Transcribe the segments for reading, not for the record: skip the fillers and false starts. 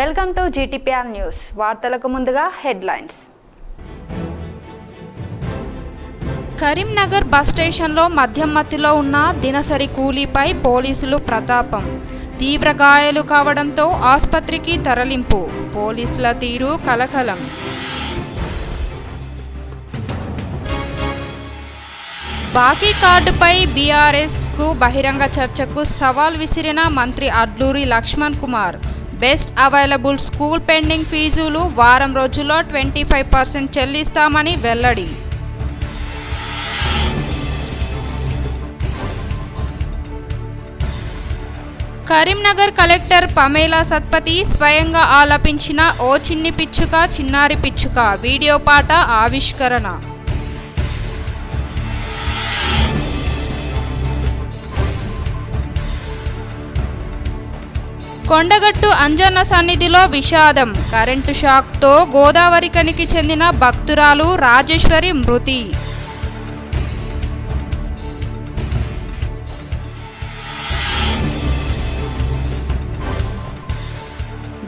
Welcome to GTPR news. వార్తలకు ముందుగా headlines. Karimnagar bus స్టేషన్లో మద్యం మత్తులో ఉన్న దినసరి కూలీపై పోలీసులు ప్రతాపం. తీవ్ర గాయాలు కావడంతో ఆసుపత్రికి తరలింపు. పోలీసుల తీరు కలకలం. బాకీ కార్డుపై బీఆర్ఎస్కు బహిరంగ చర్చకు సవాల్ విసిరిన మంత్రి Adluri Laxman Kumar. Best available school pending ఫీజులు వారం రోజుల్లో 25% చెల్లిస్తామని వెల్లడి. కరీంనగర్ కలెక్టర్ పమేలా సత్పతి స్వయంగా ఆలపించిన ఓ చిన్ని పిచ్చుక చిన్నారి పిచ్చుక వీడియో పాట ఆవిష్కరణ. కొండగట్టు అంజన్న సన్నిధిలో విషాదం. కరెంటు షాక్తో గోదావరికనికి చెందిన భక్తురాలు రాజేశ్వరి మృతి.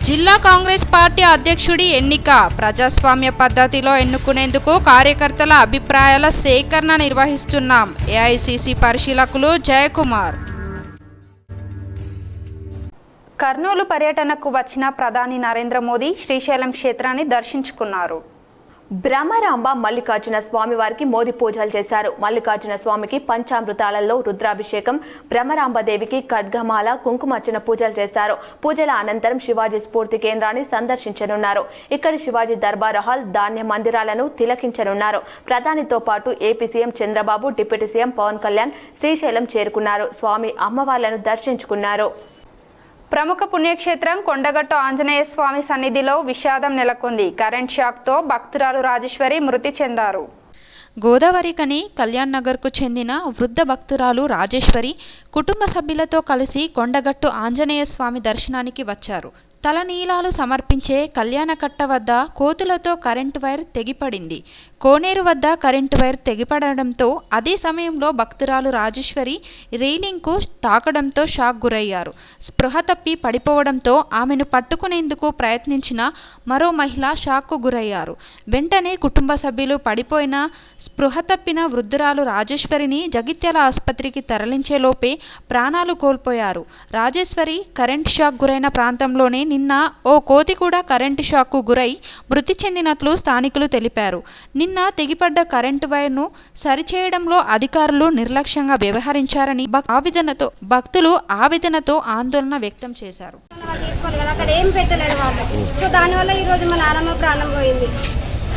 జిల్లా కాంగ్రెస్ పార్టీ అధ్యక్షుడి ఎన్నిక. ప్రజాస్వామ్య పద్ధతిలో ఎన్నుకునేందుకు కార్యకర్తల అభిప్రాయాల సేకరణ నిర్వహిస్తున్నాం. AICC పరిశీలకులు జయకుమార్. కర్నూలు పర్యటనకు వచ్చిన ప్రధాని నరేంద్ర మోదీ శ్రీశైలం క్షేత్రాన్ని దర్శించుకున్నారు. బ్రహ్మరాంబ మల్లికార్జున స్వామి వారికి మోదీ పూజలు చేశారు. మల్లికార్జున స్వామికి పంచామృతాలలో రుద్రాభిషేకం, బ్రహ్మరాంబదేవికి ఖడ్గమాల, కుంకుమార్చన పూజలు చేశారు. పూజల అనంతరం శివాజీ స్ఫూర్తి కేంద్రాన్ని సందర్శించనున్నారు. ఇక్కడి శివాజీ దర్బార్ హాల్, ధాన్య మందిరాలను తిలకించనున్నారు. ప్రధానితో పాటు AP CM Chandrababu, deputy CM Pawan Kalyan Srisailam చేరుకున్నారు. స్వామి అమ్మవార్లను దర్శించుకున్నారు. ప్రముఖ పుణ్యక్షేత్రం కొండగట్టు ఆంజనేయ స్వామి సన్నిధిలో విషాదం నెలకొంది. కరెంట్ షాక్తో భక్తురాలు రాజేశ్వరి మృతి చెందారు. గోదావరికని కళ్యాణ్ నగర్కు చెందిన వృద్ధ భక్తురాలు రాజేశ్వరి కుటుంబ సభ్యులతో కలిసి కొండగట్టు ఆంజనేయ స్వామి దర్శనానికి వచ్చారు. తలనీలాలు సమర్పించే కళ్యాణకట్ట వద్ద కోతులతో కరెంటు వైర్ తెగిపడింది. కోనేరు వద్ద కరెంటు వైర్ తెగిపడడంతో అదే సమయంలో భక్తురాలు రాజేశ్వరి రైలింగ్కు తాకడంతో షాక్ గురయ్యారు. స్పృహ తప్పి పడిపోవడంతో ఆమెను పట్టుకునేందుకు ప్రయత్నించిన మరో మహిళ షాక్కు గురయ్యారు. వెంటనే కుటుంబ సభ్యులు పడిపోయిన స్పృహ తప్పిన వృద్ధురాలు రాజేశ్వరిని జగిత్యాల ఆసుపత్రికి తరలించేలోపే ప్రాణాలు కోల్పోయారు. రాజేశ్వరి కరెంట్ షాక్ గురైన ప్రాంతంలోనే నిన్న ఓ కోతి కూడా కరెంటు షాక్కు గురై మృతి చెందినట్లు స్థానికులు తెలిపారు. నిన్న తెగిపడ్డ కరెంటు వైర్ను సరిచేయడంలో అధికారులు నిర్లక్ష్యంగా వ్యవహరించారని భక్తులు ఆవేదనతో ఆందోళన వ్యక్తం చేశారు.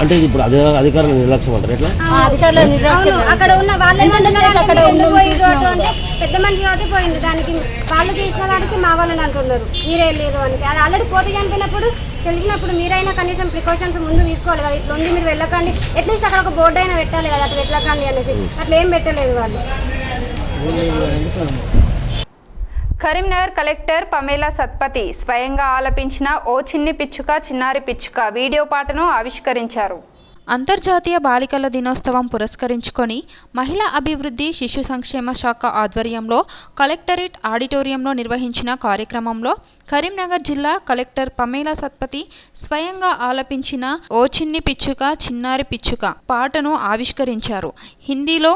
అంటే ఇప్పుడు అధికారుల నిర్లక్ష్యం అంటారు. ఎట్లా అక్కడ ఉన్న వాళ్ళు పెద్ద మనిషి కాబట్టి పోయింది. దానికి వాళ్ళు చేసిన దానికి మా వాళ్ళని అంటున్నారు మీరే లేదు అని. అది ఆల్రెడీ కోతి చనిపోయినప్పుడు తెలిసినప్పుడు మీరైనా కనీసం ప్రికాషన్స్ ముందు తీసుకోవాలి కదా. ఇట్లా ఉంది మీరు వెళ్ళకండి, అట్లీస్ట్ అక్కడ ఒక బోర్డు అయినా పెట్టాలి కదా, అట్లా వెళ్ళకండి అనేసి. అట్లా ఏం పెట్టలేదు వాళ్ళు. కరీంనగర్ కలెక్టర్ పమేలా సత్పతి స్వయంగా ఆలపించిన ఓ చిన్ని పిచ్చుక చిన్నారి పిచ్చుక వీడియో పాటను ఆవిష్కరించారు. అంతర్జాతీయ బాలికల దినోత్సవం పురస్కరించుకొని మహిళా అభివృద్ధి శిశు సంక్షేమ శాఖ ఆధ్వర్యంలో కలెక్టరేట్ ఆడిటోరియంలో నిర్వహించిన కార్యక్రమంలో కరీంనగర్ జిల్లా కలెక్టర్ పమేలా సత్పతి స్వయంగా ఆలపించిన ఓ చిన్ని పిచ్చుక చిన్నారి పిచ్చుక పాటను ఆవిష్కరించారు. హిందీలో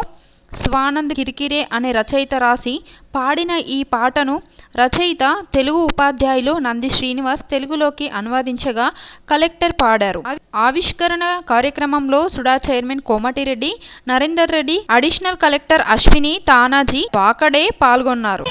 స్వానంద్ కిరికిరే అనే రచయిత రాసి పాడిన ఈ పాటను రచయిత తెలుగు ఉపాధ్యాయులు నంది శ్రీనివాస్ తెలుగులోకి అనువదించగా కలెక్టర్ పాడారు. ఆవిష్కరణ కార్యక్రమంలో SUDA chairman Komatireddy, Narender Reddy, additional collector Ashwini, Tanaji Wakade పాల్గొన్నారు.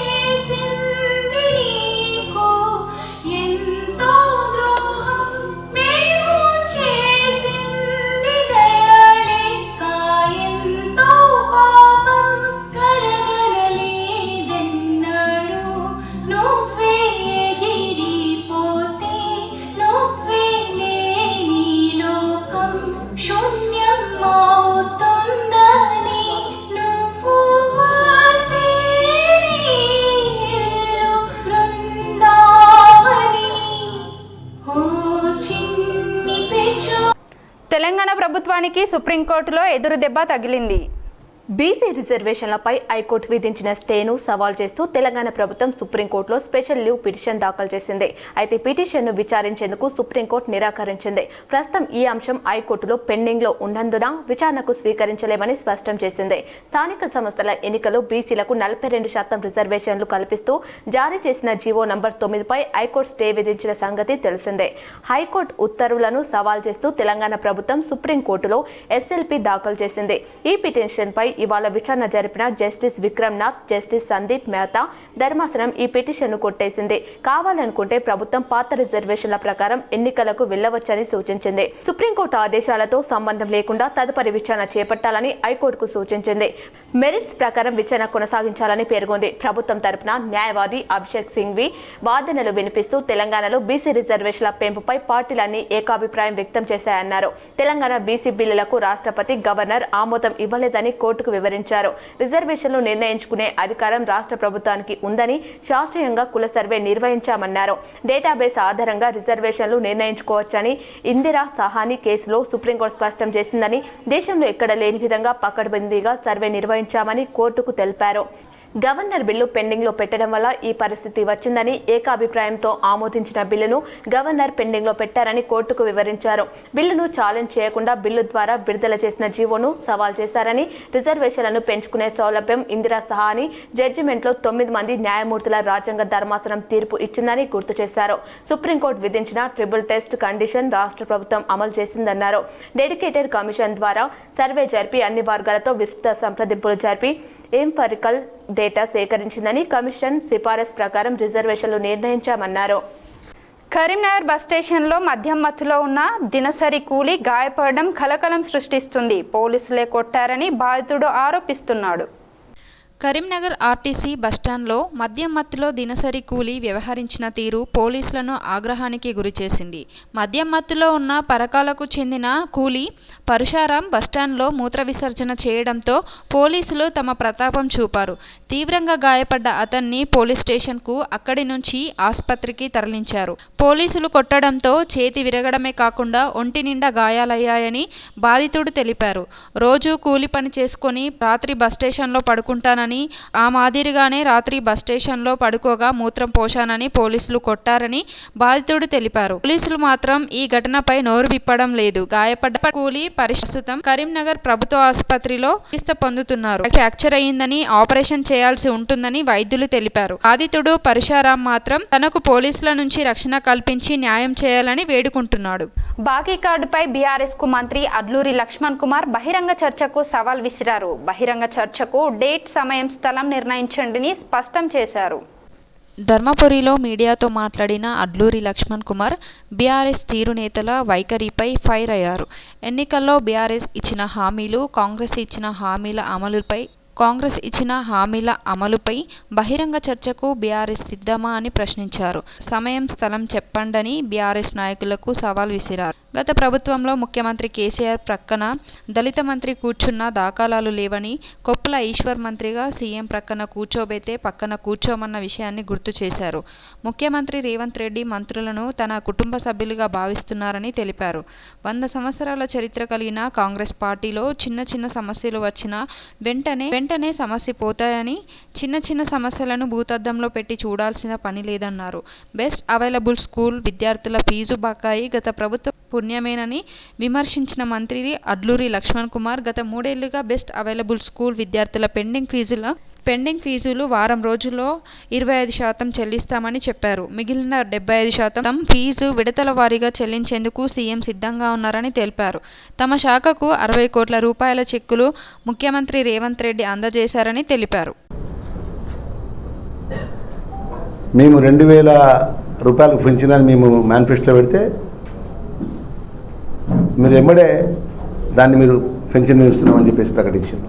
తెలంగాణ ప్రభుత్వానికి సుప్రీంకోర్టులో ఎదురు దెబ్బ తగిలింది. బీసీ రిజర్వేషన్లపై హైకోర్టు విధించిన స్టేను సవాల్ చేస్తూ తెలంగాణ ప్రభుత్వం సుప్రీంకోర్టులో స్పెషల్ లీవ్ పిటిషన్ దాఖలు చేసింది. అయితే పిటిషన్ను విచారించేందుకు సుప్రీంకోర్టు నిరాకరించింది. ప్రస్తుతం ఈ అంశం హైకోర్టులో పెండింగ్లో ఉన్నందున విచారణకు స్వీకరించలేమని స్పష్టం చేసింది. స్థానిక సంస్థల ఎన్నికలు బీసీలకు 42% రిజర్వేషన్లు కల్పిస్తూ జారీ చేసిన జీవో నంబర్ 9పై హైకోర్టు స్టే విధించిన సంగతి తెలిసిందే. హైకోర్టు ఉత్తర్వులను సవాల్ చేస్తూ తెలంగాణ ప్రభుత్వం సుప్రీంకోర్టులో ఎస్ఎల్పీ దాఖలు చేసింది. ఈ పిటిషన్పై ఇవాళ విచారణ జరిపిన జస్టిస్ విక్రమ్ నాథ్, జస్టిస్ సందీప్ మెహతా ధర్మాసనం ఈ పిటిషన్ను కొట్టేసింది. కావాలనుకుంటే ప్రభుత్వం పాత రిజర్వేషన్ల ప్రకారం ఎన్నికలకు వెళ్లవచ్చని సూచించింది. సుప్రీంకోర్టు ఆదేశాలతో సంబంధం లేకుండా తదుపరి విచారణ చేపట్టాలని హైకోర్టుకు సూచించింది. మెరిట్స్ ప్రకారం విచారణ కొనసాగించాలని పేర్కొంది. ప్రభుత్వం తరపున న్యాయవాది అభిషేక్ సింఘ్వి వాదనలు వినిపిస్తూ తెలంగాణలో బీసీ రిజర్వేషన్ల పెంపుపై పార్టీలన్నీ ఏకాభిప్రాయం వ్యక్తం చేశాయన్నారు. తెలంగాణ బీసీ బిల్లులకు రాష్ట్రపతి, గవర్నర్ ఆమోదం ఇవ్వలేదని కోర్టుకు వివరించారు. రిజర్వేషన్లు నిర్ణయించుకునే అధికారం రాష్ట్ర ప్రభుత్వానికి ఉందని, శాస్త్రీయంగా కుల సర్వే నిర్వహించామన్నారు. డేటాబేస్ ఆధారంగా రిజర్వేషన్లు నిర్ణయించుకోవచ్చని ఇందిరా సహాని కేసులో సుప్రీంకోర్టు స్పష్టం చేసిందని, దేశంలో ఎక్కడ లేని విధంగా పకడ్బందీగా సర్వే నిర్వహించామని కోర్టుకు తెలిపారు. గవర్నర్ బిల్లు పెండింగ్లో పెట్టడం వల్ల ఈ పరిస్థితి వచ్చిందని, ఏకాభిప్రాయంతో ఆమోదించిన బిల్లును గవర్నర్ పెండింగ్లో పెట్టారని కోర్టుకు వివరించారు. బిల్లును ఛాలెంజ్ చేయకుండా బిల్లు ద్వారా విడుదల చేసిన జీవోను సవాల్ చేశారని, రిజర్వేషన్లను పెంచుకునే సౌలభ్యం ఇందిరా సహాని జడ్జిమెంట్లో 9 మంది న్యాయమూర్తుల రాజ్యాంగ ధర్మాసనం తీర్పు ఇచ్చిందని గుర్తు చేశారు. సుప్రీంకోర్టు విధించిన ట్రిపుల్ టెస్ట్ కండిషన్ రాష్ట్ర ప్రభుత్వం అమలు చేసిందన్నారు. డెడికేటెడ్ కమిషన్ ద్వారా సర్వే జరిపి అన్ని వర్గాలతో విస్తృత సంప్రదింపులు జరిపి ఎంపరికల్ డేటా సేకరించిందని, కమిషన్ సిఫారసు ప్రకారం రిజర్వేషన్లు నిర్ణయించామన్నారు. కరీంనగర్ బస్ స్టేషన్లో మద్యం మత్తులో ఉన్న దినసరి కూలీ గాయపడడం కలకలం సృష్టిస్తుంది. పోలీసులే కొట్టారని బాధితుడు ఆరోపిస్తున్నాడు. కరీంనగర్ ఆర్టీసీ బస్టాండ్లో మద్యం మత్తులో దినసరి కూలీ వ్యవహరించిన తీరు పోలీసులను ఆగ్రహానికి గురిచేసింది. మద్యం మత్తులో ఉన్న పరకాలకు చెందిన కూలీ పరశురాం బస్టాండ్లో మూత్ర విసర్జన చేయడంతో పోలీసులు తమ ప్రతాపం చూపారు. తీవ్రంగా గాయపడ్డ అతన్ని పోలీస్ స్టేషన్కు, అక్కడి నుంచి ఆసుపత్రికి తరలించారు. పోలీసులు కొట్టడంతో చేతి విరగడమే కాకుండా ఒంటి నిండా గాయాలయ్యాయని బాధితుడు తెలిపారు. రోజు కూలి పని చేసుకొని రాత్రి బస్ స్టేషన్లో పడుకుంటానని, ఆ మాదిరిగానే రాత్రి బస్ స్టేషన్లో పడుకోగా మూత్రం పోశానని పోలీసులు కొట్టారని బాధితుడు తెలిపారు. పోలీసులు మాత్రం ఈ ఘటనపై నోరు విప్పడం లేదు. గాయపడ్డ కూలీ ప్రస్తుతం కరీంనగర్ ప్రభుత్వ ఆసుపత్రిలో చికిత్స పొందుతున్నారు. ఫ్రాక్చర్ అయ్యిందని, ఆపరేషన్ చేయాల్సి ఉంటుందని వైద్యులు తెలిపారు. బాధితుడు పరశురాం మాత్రం తనకు పోలీసుల నుంచి రక్షణ కల్పించి న్యాయం చేయాలని వేడుకుంటున్నాడు. బాకీ కార్డుపై బీఆర్ఎస్ కు మంత్రి అడ్లూరి లక్ష్మణ్ కుమార్ బహిరంగ చర్చకు సవాల్ విసిరారు. బహిరంగ చర్చకు డేట్, సమయం, స్థలం నిర్ణయించండిని స్పష్టం చేశారు. ధర్మపురిలో మీడియాతో మాట్లాడిన అడ్లూరి లక్ష్మణ్ కుమార్ బీఆర్ఎస్ తీరు నేతల వైఖరిపై ఫైర్ అయ్యారు. ఎన్నికల్లో బీఆర్ఎస్ ఇచ్చిన హామీలు, కాంగ్రెస్ ఇచ్చిన హామీల అమలుపై బహిరంగ చర్చకు బీఆర్ఎస్ సిద్ధమా అని ప్రశ్నించారు. సమయం, స్థలం చెప్పండని బీఆర్ఎస్ నాయకులకు సవాల్ విసిరారు. గత ప్రభుత్వంలో ముఖ్యమంత్రి కేసీఆర్ ప్రక్కన దళిత మంత్రి కూర్చున్న దాఖలాలు లేవని, కొప్పుల ఈశ్వర్ మంత్రిగా సీఎం ప్రక్కన కూర్చోబెతే పక్కన కూర్చోమన్న విషయాన్ని గుర్తు చేశారు. ముఖ్యమంత్రి రేవంత్ రెడ్డి మంత్రులను తన కుటుంబ సభ్యులుగా భావిస్తున్నారని తెలిపారు. 100 సంవత్సరాల చరిత్ర కలిగిన కాంగ్రెస్ పార్టీలో చిన్న చిన్న సమస్యలు వచ్చినా వెంటనే సమస్య పోతాయని, చిన్న చిన్న సమస్యలను భూతద్దంలో పెట్టి చూడాల్సిన పని లేదన్నారు. బెస్ట్ అవైలబుల్ స్కూల్ విద్యార్థుల ఫీజు బకాయి గత ప్రభుత్వ పుణ్యమేనని విమర్శించిన మంత్రి అడ్లూరి లక్ష్మణ్ కుమార్ గత 3 ఏళ్లుగా బెస్ట్ అవైలబుల్ స్కూల్ విద్యార్థుల పెండింగ్ ఫీజులు వారం రోజుల్లో 25% చెల్లిస్తామని చెప్పారు. మిగిలిన 75% ఫీజు విడతల వారీగా చెల్లించేందుకు సీఎం సిద్ధంగా ఉన్నారని తెలిపారు. తమ శాఖకు 60 కోట్ల రూపాయల చెక్కులు ముఖ్యమంత్రి రేవంత్ రెడ్డి అందజేశారని తెలిపారు. మేము 2000 రూపాయలకు పెంచిందని మేము మేనిఫెస్టోలో పెడితే మీరు ఎమ్మడే దాన్ని మీరు పెన్షన్ ఇస్తున్నామని చెప్పేసి ప్రకటించారు.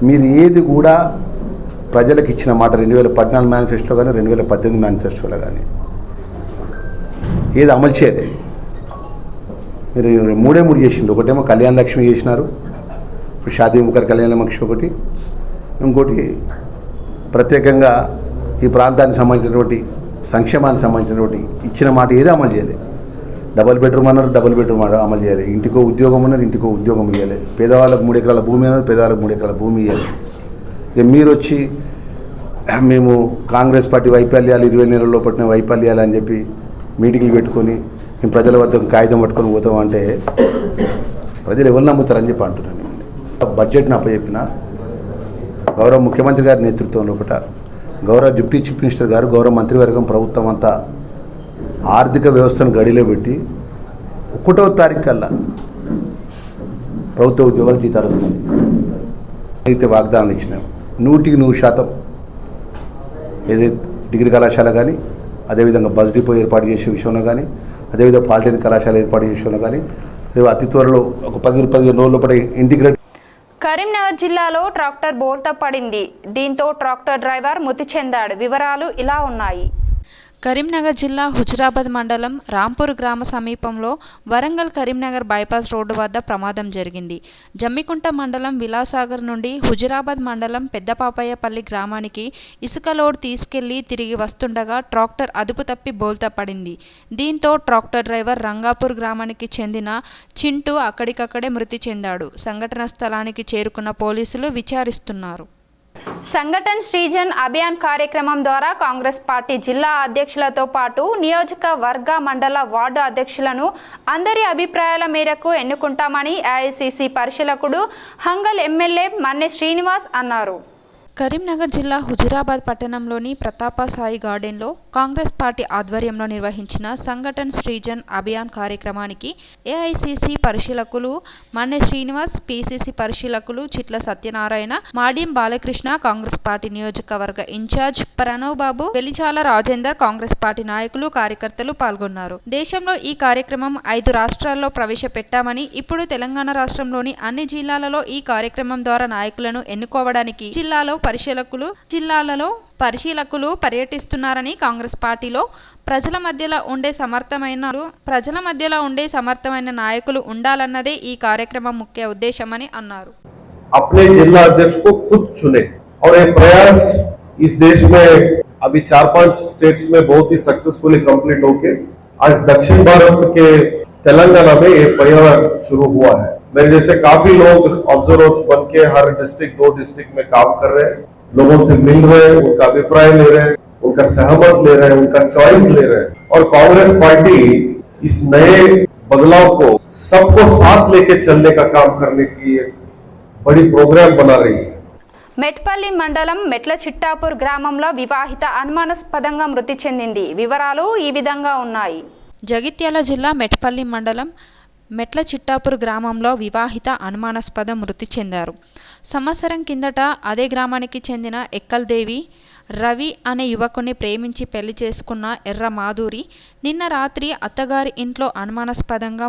మీరు ఏది కూడా ప్రజలకు ఇచ్చిన మాట 2014 మేనిఫెస్టోలో కానీ 2018 మేనిఫెస్టోలో కానీ ఏది అమలు చేయలే. మీరు 3 చేసిండ్రు. ఒకటేమో కళ్యాణ లక్ష్మి చేసినారు, ఇప్పుడు షాదీ ముఖర్ కళ్యాణ లక్ష్మి ఒకటి, ఇంకోటి ప్రత్యేకంగా ఈ ప్రాంతానికి సంబంధించినటువంటి సంక్షేమానికి సంబంధించినటువంటి ఇచ్చిన మాట ఏది అమలు చేయలేదు. డబుల్ బెడ్రూమ్ అన్నారు, డబుల్ బెడ్రూమ్ అమలు చేయాలి. ఇంటికో ఉద్యోగం అన్నారు, ఇంటికో ఉద్యోగం ఇవ్వాలి. పేదవాళ్ళకు 3 ఎకరాల భూమి అన్నారు, పేదవాళ్ళకు 3 ఎకరాల భూమి ఇవ్వాలి. ఇక మీరు వచ్చి మేము కాంగ్రెస్ పార్టీ వైఫల్యాలు 20 నెలల్లో పట్టిన వైఫల్యాలు అని చెప్పి మీటింగ్లు పెట్టుకొని మేము ప్రజల వద్ద కాగితం పట్టుకొని పోతాం అంటే ప్రజలు ఎవరు నమ్ముతారని చెప్పి అంటున్నాను. బడ్జెట్ని అప్పచెప్పిన గౌరవ ముఖ్యమంత్రి గారి నేతృత్వంలో ఒకట గౌరవ డిప్యూటీ చీఫ్ మినిస్టర్ గారు, గౌరవ మంత్రివర్గం, ప్రభుత్వం అంతా ఆర్థిక వ్యవస్థను గడిలో పెట్టి 1వ తారీఖు కల్లా ప్రభుత్వ ఉద్యోగాలు జీతాలు వస్తుంది అయితే వాగ్దానం ఇచ్చినాం. 100% ఏదైతే డిగ్రీ కళాశాల కానీ, అదేవిధంగా బస్ డిపో ఏర్పాటు చేసే విషయంలో కానీ, అదేవిధంగా పాలిటెక్నిక్ కళాశాల ఏర్పాటు చేసే విషయంలో కానీ రేపు అతి త్వరలో ఒక 15 రోజుల పాటు ఇంటిగ్రేట్. కరీంనగర్ జిల్లాలో ట్రాక్టర్ బోల్తా పడింది. దీంతో ట్రాక్టర్ డ్రైవర్ మృతి చెందాడు. వివరాలు ఇలా ఉన్నాయి. కరీంనగర్ జిల్లా హుజురాబాద్ మండలం రాంపూర్ గ్రామ సమీపంలో వరంగల్ కరీంనగర్ బైపాస్ రోడ్డు వద్ద ప్రమాదం జరిగింది. జమ్మికుంట మండలం విలాసాగర్ నుండి హుజురాబాద్ మండలం పెద్దపాపయ్యపల్లి గ్రామానికి ఇసుక లోడ్ తీసుకెళ్లి తిరిగి వస్తుండగా ట్రాక్టర్ అదుపు తప్పి బోల్తా పడింది. దీంతో ట్రాక్టర్ డ్రైవర్ రంగాపూర్ గ్రామానికి చెందిన చింటూ అక్కడికక్కడే మృతి చెందాడు. సంఘటన స్థలానికి చేరుకున్న పోలీసులు విచారిస్తున్నారు. సంఘటన్ సృజన్ అభియాన్ కార్యక్రమం ద్వారా కాంగ్రెస్ పార్టీ జిల్లా అధ్యక్షులతో పాటు నియోజకవర్గ మండల వార్డు అధ్యక్షులను అందరి అభిప్రాయాల మేరకు ఎన్నుకుంటామని ఏఐసిసి పరిశీలకుడు హంగల్ ఎమ్మెల్యే మన్నె శ్రీనివాస్ అన్నారు. కరీంనగర్ జిల్లా హుజురాబాద్ పట్టణంలోని ప్రతాప సాయి గార్డెన్లో కాంగ్రెస్ పార్టీ ఆధ్వర్యంలో నిర్వహించిన సంఘటన్ సృజన్ అభియాన్ కార్యక్రమానికి ఏఐసిసి పరిశీలకులు మన్నె శ్రీనివాస్, పిసిసి పరిశీలకులు చిట్ల సత్యనారాయణ, మాడియం బాలకృష్ణ, కాంగ్రెస్ పార్టీ నియోజకవర్గ ఇన్ఛార్జ్ ప్రణవ్ బాబు, వెలిచాల రాజేందర్, కాంగ్రెస్ పార్టీ నాయకులు, కార్యకర్తలు పాల్గొన్నారు. దేశంలో ఈ కార్యక్రమం 5 రాష్ట్రాల్లో ప్రవేశపెట్టామని, ఇప్పుడు తెలంగాణ రాష్ట్రంలోని అన్ని జిల్లాలలో ఈ కార్యక్రమం ద్వారా నాయకులను ఎన్నుకోవడానికి జిల్లాలలో పరిశీలకులు పర్యటిస్తున్నారని, కాంగ్రెస్ పార్టీలో ప్రజల మధ్యలో ఉండే సమర్థమైన నాయకులు ఉండాలన్నదే ఈ కార్యక్రమం ముఖ్య ఉద్దేశమని అన్నారు. अपने जिला अध्यक्ष को खुद चुने और ये प्रयास इस देश में अभी 4-5 स्टेट्स में बहुत ही सक्सेसफुली कंप्लीट होके आज दक्षिण भारत के तेलंगाना में ये पहला शुरू हुआ है. मेरे जैसे काफी लोग ऑब्जर्वर्स बन के हर डिस्ट्रिक्ट 2 डिस्ट्रिक्ट में काम कर रहे हैं, लोगों से मिल रहे हैं, उनका अभिप्राय ले रहे हैं, उनका सहमत ले रहे हैं, उनका चॉइस ले रहे हैं. और कांग्रेस पार्टी इस नए बदलाव को सबको साथ लेके चलने का काम करने की एक बड़ी प्रोग्राम बना रही है. మెట్పల్లి మండలం మెట్ల చిట్టాపూర్ గ్రామంలో వివాహిత అనుమానాస్పదంగా మృతి చెందింది. వివరాలు ఈ విధంగా ఉన్నాయి. జగిత్యాల జిల్లా మెట్పల్లి మండలం మెట్ల చిట్టాపూర్ గ్రామంలో వివాహిత అనుమానాస్పద మృతి చెందారు. సంవత్సరం కిందట అదే గ్రామానికి చెందిన ఎక్కల్దేవి రవి అనే యువకుని ప్రేమించి పెళ్లి చేసుకున్న ఎర్ర మాధురి నిన్న రాత్రి అత్తగారి ఇంట్లో అనుమానాస్పదంగా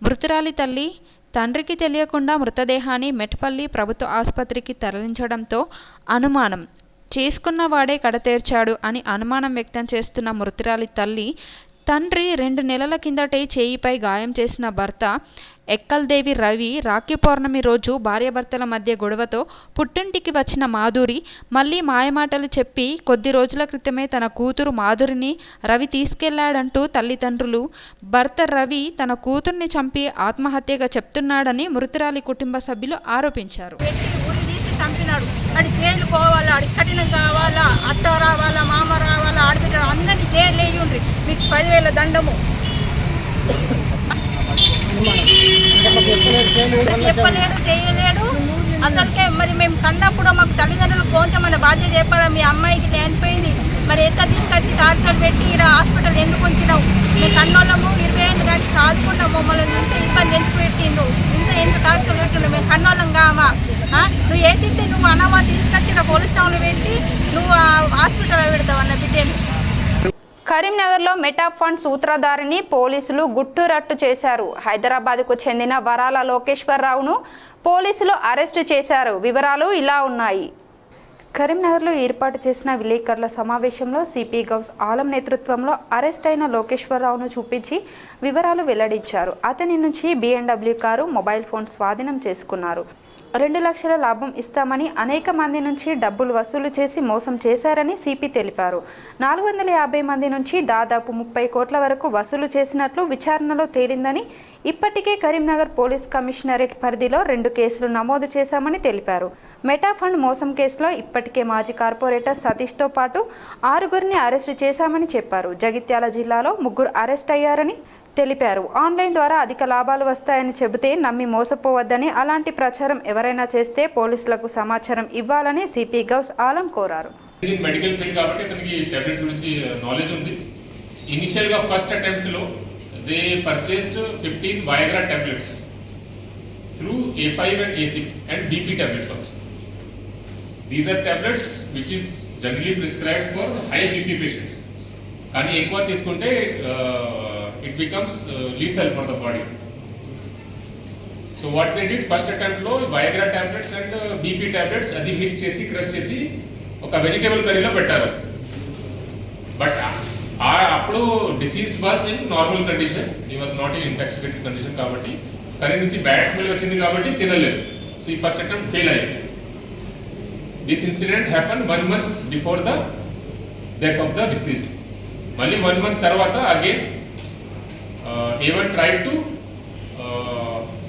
మృతురాలి తల్లి తండ్రికి తెలియకుండా మృతదేహాన్ని మెట్పల్లి ప్రభుత్వ ఆసుపత్రికి తరలించడంతో అనుమానం చేసుకున్నవాడే కడతేర్చాడు అని అనుమానం వ్యక్తం చేస్తున్న మృతురాలి తల్లి తండ్రి 2 నెలల కిందటే చేయిపై గాయం చేసిన భర్త ఎక్కల్దేవి రవి రాఖీ పౌర్ణమి రోజు భార్యాభర్తల మధ్య గొడవతో పుట్టింటికి వచ్చిన మాధురి మళ్ళీ మాయమాటలు చెప్పి కొద్ది రోజుల క్రితమే తన కూతురు మాధురిని రవి తీసుకెళ్లాడంటూ తల్లిదండ్రులు భర్త రవి తన కూతుర్ని చంపి ఆత్మహత్యగా చెప్తున్నాడని మృతురాలి కుటుంబ సభ్యులు ఆరోపించారు. చంపినాడు, అడి జైలు పోవాలా, అడి కఠినం కావాలా, అత్త రావాలా, మామ రావాలా, ఆడబిడ్డ అందరినీ జైలు వేయండి, మీకు 10,000 దండము. చెప్పలేడు, చేయలేడు అసలుకే. మరి మేము కన్నప్పుడు మాకు తల్లిదండ్రులు కొంచెం మన బాధ్యత చెప్పాలా. మీ అమ్మాయికి చనిపోయింది, మరి ఎంత తీసుకొచ్చి టార్చర్ పెట్టి ఇక్కడ హాస్పిటల్ ఎందుకు ఉంచినావు? మేము కన్నోళ్ళము 20 ఏళ్ళు కానీ సాదుకున్నాము, మమ్మల్ని ఇంత ఇబ్బంది ఎందుకు పెట్టిండు, ఎంత టార్చర్ పెట్టిండు? మేము కన్నోళ్ళం కామా? నువ్వు వేసింది నువ్వు అనవా తీసుకొచ్చి పోలీస్ స్టేషన్లో పెట్టి నువ్వు హాస్పిటల్లో పెడతావు అన్న బిడ్డని. కరీంనగర్లో మెటా ఫండ్ సూత్రధారిని పోలీసులు గుట్టురట్టు చేశారు. హైదరాబాద్కు చెందిన వరాల లోకేశ్వరరావును పోలీసులు అరెస్టు చేశారు. వివరాలు ఇలా ఉన్నాయి. కరీంనగర్లో ఏర్పాటు చేసిన విలేకరుల సమావేశంలో సిపి గౌస్ ఆలం నేతృత్వంలో అరెస్ట్ అయిన లోకేశ్వరరావును చూపించి వివరాలు వెల్లడించారు. అతని నుంచి BMW కారు, మొబైల్ ఫోన్ స్వాధీనం చేసుకున్నారు. 2 లక్షల లాభం ఇస్తామని అనేక మంది నుంచి డబ్బులు వసూలు చేసి మోసం చేశారని సిపి తెలిపారు. 450 మంది నుంచి దాదాపు 30 కోట్ల వరకు వసూలు చేసినట్లు విచారణలో తేలిందని, ఇప్పటికే కరీంనగర్ పోలీస్ కమిషనరేట్ పరిధిలో 2 కేసులు నమోదు చేశామని తెలిపారు. మెటా ఫండ్ మోసం కేసులో ఇప్పటికే మాజీ కార్పొరేటర్ సతీష్తో పాటు 6గురిని అరెస్టు చేశామని చెప్పారు. జగిత్యాల జిల్లాలో 3 అరెస్ట్ అయ్యారని తెలిపారు. ఆన్లైన్ ద్వారా అధిక లాభాలు వస్తాయని చెబితే నమ్మి మోసపోవద్దని, అలాంటి ప్రచారం ఎవరైనా చేస్తే పోలీసులకు సమాచారం ఇవ్వాలని సిపి గౌస్ ఆలం కోరారు. మెడికల్ ఫీల్డ్ కాబట్టి అతనికి టాబ్లెట్స్ గురించి నాలెడ్జ్ ఉంది. ఇనిషియల్ గా ఫస్ట్ అటెంప్ట్ లో they purchased 15 Viagra tablets through A5 and A6 and BP tablets also. These are tablets which is generally prescribed for high BP patients. కానీ ఎక్కువ తీసుకుంటే it becomes lethal for the body. So what they did, first attempt లో Viagra tablets and BP tablets అది mix చేసి crush చేసి ఒక vegetable కర్రీలో పెట్టారు. బట్ అప్పుడు deceased was in normal condition, he was not in intoxicated condition కాబట్టి curry నుంచి బ్యాడ్ స్మెల్ వచ్చింది కాబట్టి తినలేదు. సో ఈ ఫస్ట్ అటెంప్ట్ ఫెయిల్ అయింది. This incident happen 1 month before the death of the deceased. మళ్ళీ 1 month తర్వాత again A1 tried to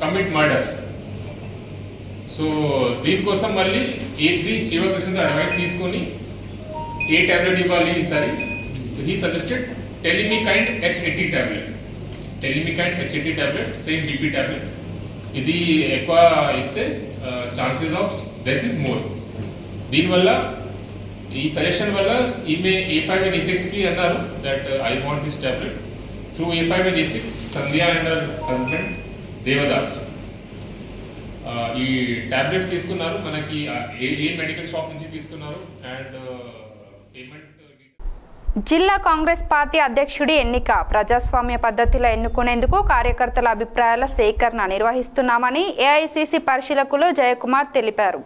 commit murder. సో దీనికోసం మళ్ళీ A3 శివకృష్ణ అడ్వైస్ తీసుకొని ఏ టాబ్లెట్ ఇవ్వాలి ఈసారి. He suggested Telmikind H80 tablet. Telmikind H80 tablet same BP tablet. ఇది ఎక్కువ ఇస్తే chances of death is more. దీనివల్ల ఈ సజెషన్ వల్ల ఈమె A5 and A6కి అన్నారు that I want this tablet. Through A5 and A6 Sandhya and her husband Devadas ఈ టాబ్లెట్ తీసుకున్నారు. మనకి ఏ మెడికల్ షాప్ నుంచి తీసుకున్నారు అండ్ పేమెంట్. జిల్లా కాంగ్రెస్ పార్టీ అధ్యక్షుడి ఎన్నిక ప్రజాస్వామ్య పద్ధతిలో ఎన్నుకునేందుకు కార్యకర్తల అభిప్రాయాల సేకరణ నిర్వహిస్తున్నామని ఏఐసిసి పరిశీలకులు జయకుమార్ తెలిపారు.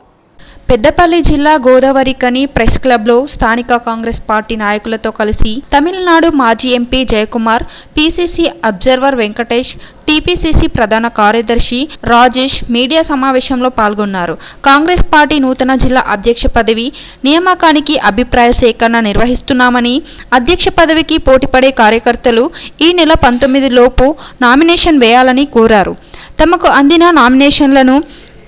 పెద్దపల్లి జిల్లా గోదావరికని ప్రెస్ క్లబ్లో స్థానిక కాంగ్రెస్ పార్టీ నాయకులతో కలిసి తమిళనాడు మాజీ MP Jayakumar, PCC observer Venkatesh, TPCC ప్రధాన కార్యదర్శి రాజేష్ మీడియా సమావేశంలో పాల్గొన్నారు. కాంగ్రెస్ పార్టీ నూతన జిల్లా అధ్యక్ష పదవి నియామకానికి అభిప్రాయ సేకరణ నిర్వహిస్తున్నామని, అధ్యక్ష పదవికి పోటీపడే కార్యకర్తలు ఈ నెల 19 లోపు నామినేషన్ వేయాలని కోరారు. తమకు అందిన నామినేషన్లను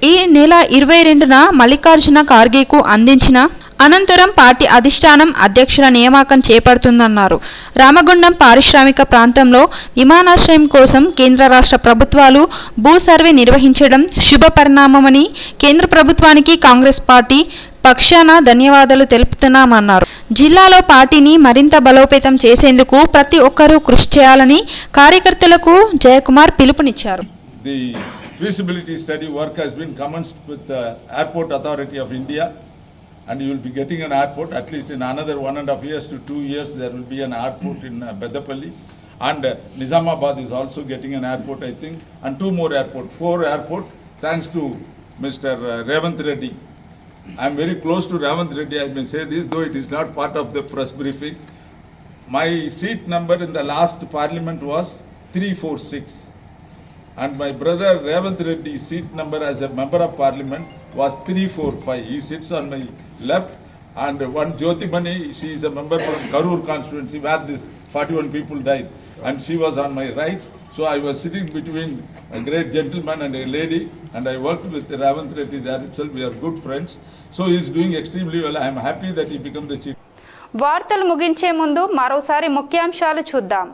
ఈ నెల 22న మల్లికార్జున ఖార్గేకు అందించిన అనంతరం పార్టీ అధిష్టానం అధ్యక్షుల నియామకం చేపడుతుందన్నారు. రామగుండం పారిశ్రామిక ప్రాంతంలో విమానాశ్రయం కోసం కేంద్ర రాష్ట్ర ప్రభుత్వాలు భూ సర్వే నిర్వహించడం శుభ పరిణామమని, కేంద్ర ప్రభుత్వానికి కాంగ్రెస్ పార్టీ పక్షాన ధన్యవాదాలు తెలుపుతున్నామన్నారు. జిల్లాలో పార్టీని మరింత బలోపేతం చేసేందుకు ప్రతి ఒక్కరూ కృషి చేయాలని కార్యకర్తలకు జయకుమార్ పిలుపునిచ్చారు. Feasibility study work has been commenced with the Airport Authority of India, and you will be getting an airport at least in another 1.5 years to 2 years. There will be an airport in Bedapalli, and Nizamabad is also getting an airport, I think, and 2 more airport, 4 airport, thanks to Mr. Revanth Reddy. I am very close to Revanth Reddy. I may say this, though it is not part of the press briefing. My seat number in the last parliament was 346. And my brother Revanth Reddy's seat number as a member of parliament was 345. He sits on my left, and one Jyotimani, she is a member from Karur constituency where this 41 people died, and she was on my right. So I was sitting between a great gentleman and a lady, and I worked with Revanth Reddy there itself. We are good friends. So he is doing extremely well. I am happy that he became the chief. వార్తలు ముగించే ముందు మరోసారి ముఖ్యాంశాలు చూద్దాం.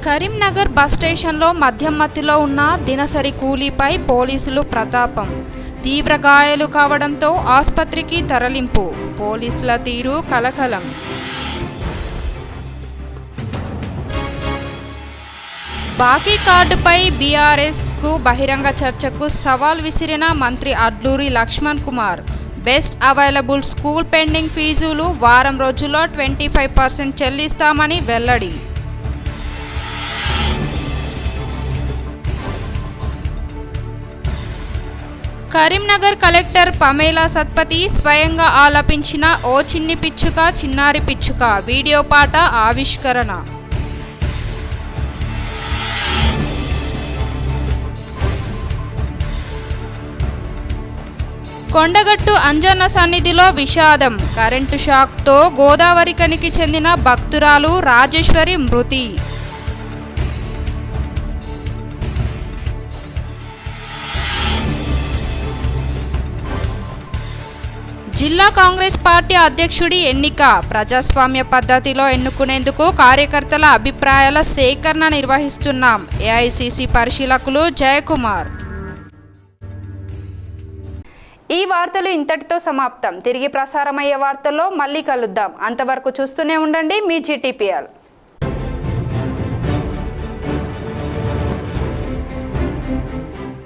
Karimnagar bus స్టేషన్లో మద్యం మత్తులో ఉన్న దినసరి కూలీపై పోలీసులు ప్రతాపం. తీవ్ర గాయాలు కావడంతో ఆసుపత్రికి తరలింపు. పోలీసుల తీరు కలకలం. బాకీ కార్డుపై బీఆర్ఎస్కు బహిరంగ చర్చకు సవాల్ విసిరిన మంత్రి Adluri Laxman Kumar. Best available school pending ఫీజులు వారం రోజుల్లో 25% చెల్లిస్తామని వెల్లడి. కరీంనగర్ కలెక్టర్ పమేలా సత్పతి స్వయంగా ఆలపించిన ఓ చిన్ని పిచ్చుక చిన్నారి పిచ్చుక వీడియో పాట ఆవిష్కరణ. కొండగట్టు అంజన్న సన్నిధిలో విషాదం. కరెంటు షాక్తో గోదావరికనికి చెందిన భక్తురాలు రాజేశ్వరి మృతి. జిల్లా కాంగ్రెస్ పార్టీ అధ్యక్షుడి ఎన్నిక. ప్రజాస్వామ్య పద్ధతిలో ఎన్నుకునేందుకు కార్యకర్తల అభిప్రాయాల సేకరణ నిర్వహిస్తున్నాం. ఏఐసిసి పరిశీలకులు జయకుమార్. ఈ వార్తలు ఇంతటితో సమాప్తం. తిరిగి ప్రసారమయ్యే వార్తల్లో మళ్ళీ కలుద్దాం. అంతవరకు చూస్తూనే ఉండండి మీ GTPL.